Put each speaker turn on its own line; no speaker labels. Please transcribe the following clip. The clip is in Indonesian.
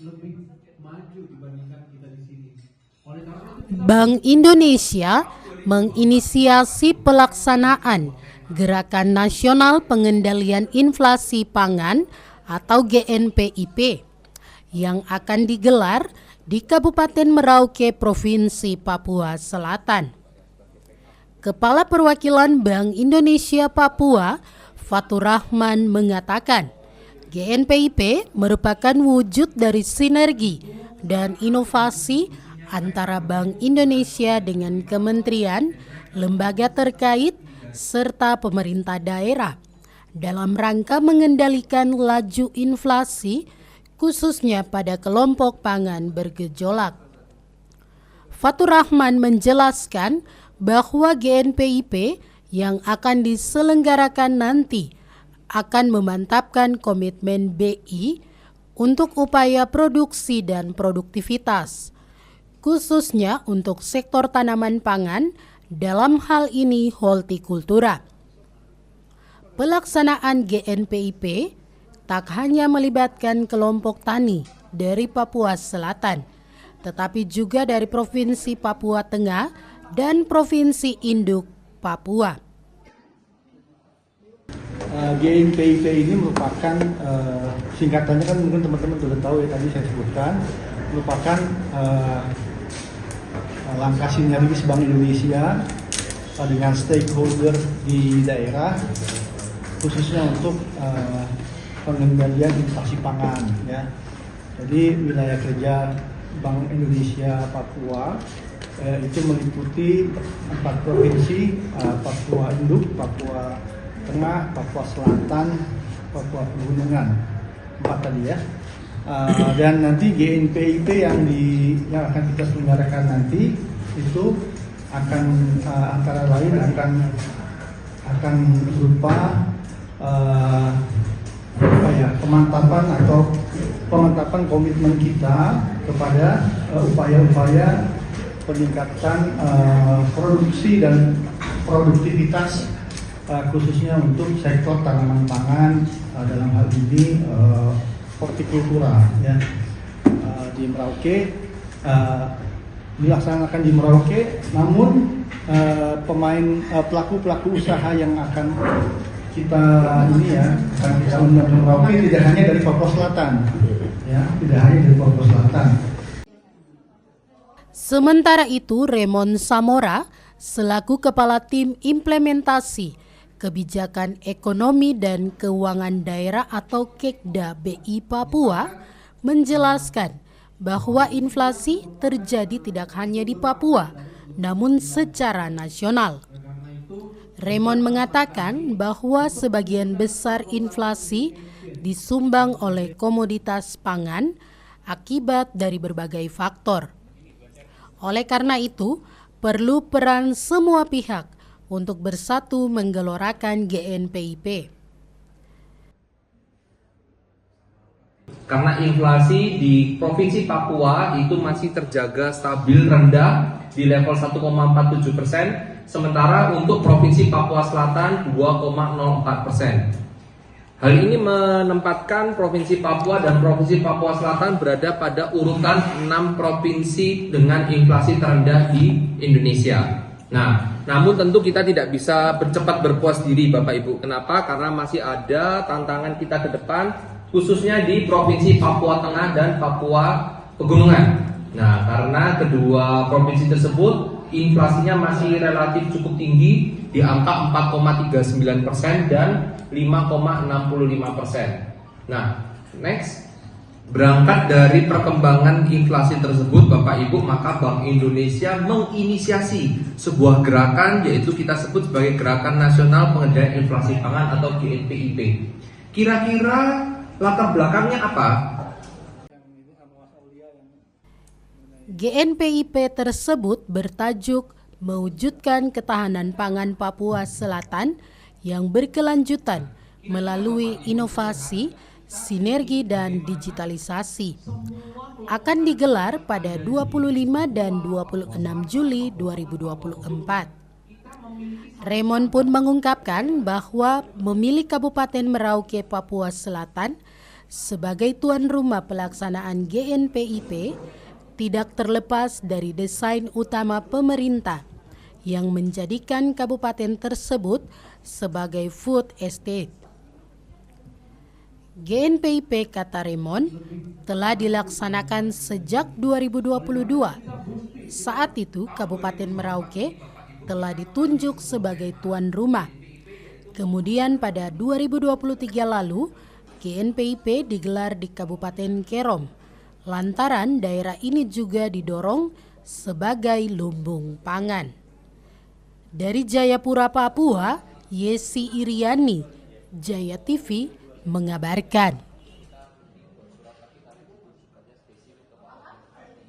lebih maju dibandingkan kita di sini.
Bank Indonesia menginisiasi pelaksanaan Gerakan Nasional Pengendalian Inflasi Pangan atau GNPIP yang akan digelar di Kabupaten Merauke, Provinsi Papua Selatan. Kepala Perwakilan Bank Indonesia Papua, Fatur Rahman, mengatakan GNPIP merupakan wujud dari sinergi dan inovasi antara Bank Indonesia dengan kementerian, lembaga terkait, serta pemerintah daerah dalam rangka mengendalikan laju inflasi, khususnya pada kelompok pangan bergejolak. Fatur Rahman menjelaskan bahwa GNPIP yang akan diselenggarakan nanti akan memantapkan komitmen BI untuk upaya produksi dan produktivitas, khususnya untuk sektor tanaman pangan, dalam hal ini hortikultura. Pelaksanaan GNPIP tak hanya melibatkan kelompok tani dari Papua Selatan, tetapi juga dari Provinsi Papua Tengah dan Provinsi Induk Papua.
GNPIP ini merupakan singkatannya kan mungkin teman-teman sudah tahu ya, tadi saya sebutkan, merupakan langkah sinergis Bank Indonesia dengan stakeholder di daerah, khususnya untuk pengendalian inflasi pangan. Ya. Jadi wilayah kerja Bank Indonesia Papua itu meliputi 4 provinsi, Papua Induk, Papua Tengah, Papua Selatan, Papua Pegunungan, 4 tadi ya. Dan nanti GNPIP yang akan kita selenggarakan nanti itu akan antara lain akan berupa pemantapan komitmen kita kepada upaya-upaya peningkatan produksi dan produktivitas khususnya untuk sektor tanaman pangan, dalam hal ini hortikultura ya. Di Merauke dilaksanakan di Merauke, namun pelaku usaha yang akan kita undang di Merauke tidak hanya dari Papua Selatan ya, tidak hanya dari Papua Selatan.
Sementara itu, Raymond Samora selaku Kepala Tim Implementasi Kebijakan Ekonomi dan Keuangan Daerah atau Kekda BI Papua menjelaskan bahwa inflasi terjadi tidak hanya di Papua, namun secara nasional. Raymond mengatakan bahwa sebagian besar inflasi disumbang oleh komoditas pangan akibat dari berbagai faktor. Oleh karena itu, perlu peran semua pihak untuk bersatu menggelorakan GNPIP.
Karena inflasi di Provinsi Papua itu masih terjaga stabil rendah di level 1,47%, sementara untuk Provinsi Papua Selatan 2,04%. Hal ini menempatkan Provinsi Papua dan Provinsi Papua Selatan berada pada urutan 6 provinsi dengan inflasi terendah di Indonesia. Nah, namun tentu kita tidak bisa bercepat berpuas diri Bapak Ibu. Kenapa? Karena masih ada tantangan kita ke depan, khususnya di Provinsi Papua Tengah dan Papua Pegunungan. Nah, karena kedua provinsi tersebut inflasinya masih relatif cukup tinggi di angka 4,39% dan 5,65%. Nah, next. Berangkat dari perkembangan inflasi tersebut Bapak Ibu, maka Bank Indonesia menginisiasi sebuah gerakan, yaitu kita sebut sebagai Gerakan Nasional Pengendalian Inflasi Pangan atau GNPIP. Kira-kira latar belakangnya apa?
GNPIP tersebut bertajuk Mewujudkan Ketahanan Pangan Papua Selatan yang berkelanjutan melalui inovasi, sinergi dan digitalisasi. Akan digelar pada 25 dan 26 Juli 2024. Raymond pun mengungkapkan bahwa memilih Kabupaten Merauke, Papua Selatan sebagai tuan rumah pelaksanaan GNPIP tidak terlepas dari desain utama pemerintah yang menjadikan kabupaten tersebut sebagai food estate. GNPIP, kata Raymond, telah dilaksanakan sejak 2022. Saat itu Kabupaten Merauke telah ditunjuk sebagai tuan rumah. Kemudian pada 2023 lalu, GNPIP digelar di Kabupaten Kerom, lantaran daerah ini juga didorong sebagai lumbung pangan. Dari Jayapura, Papua, Yesi Iriani, Jaya TV mengabarkan.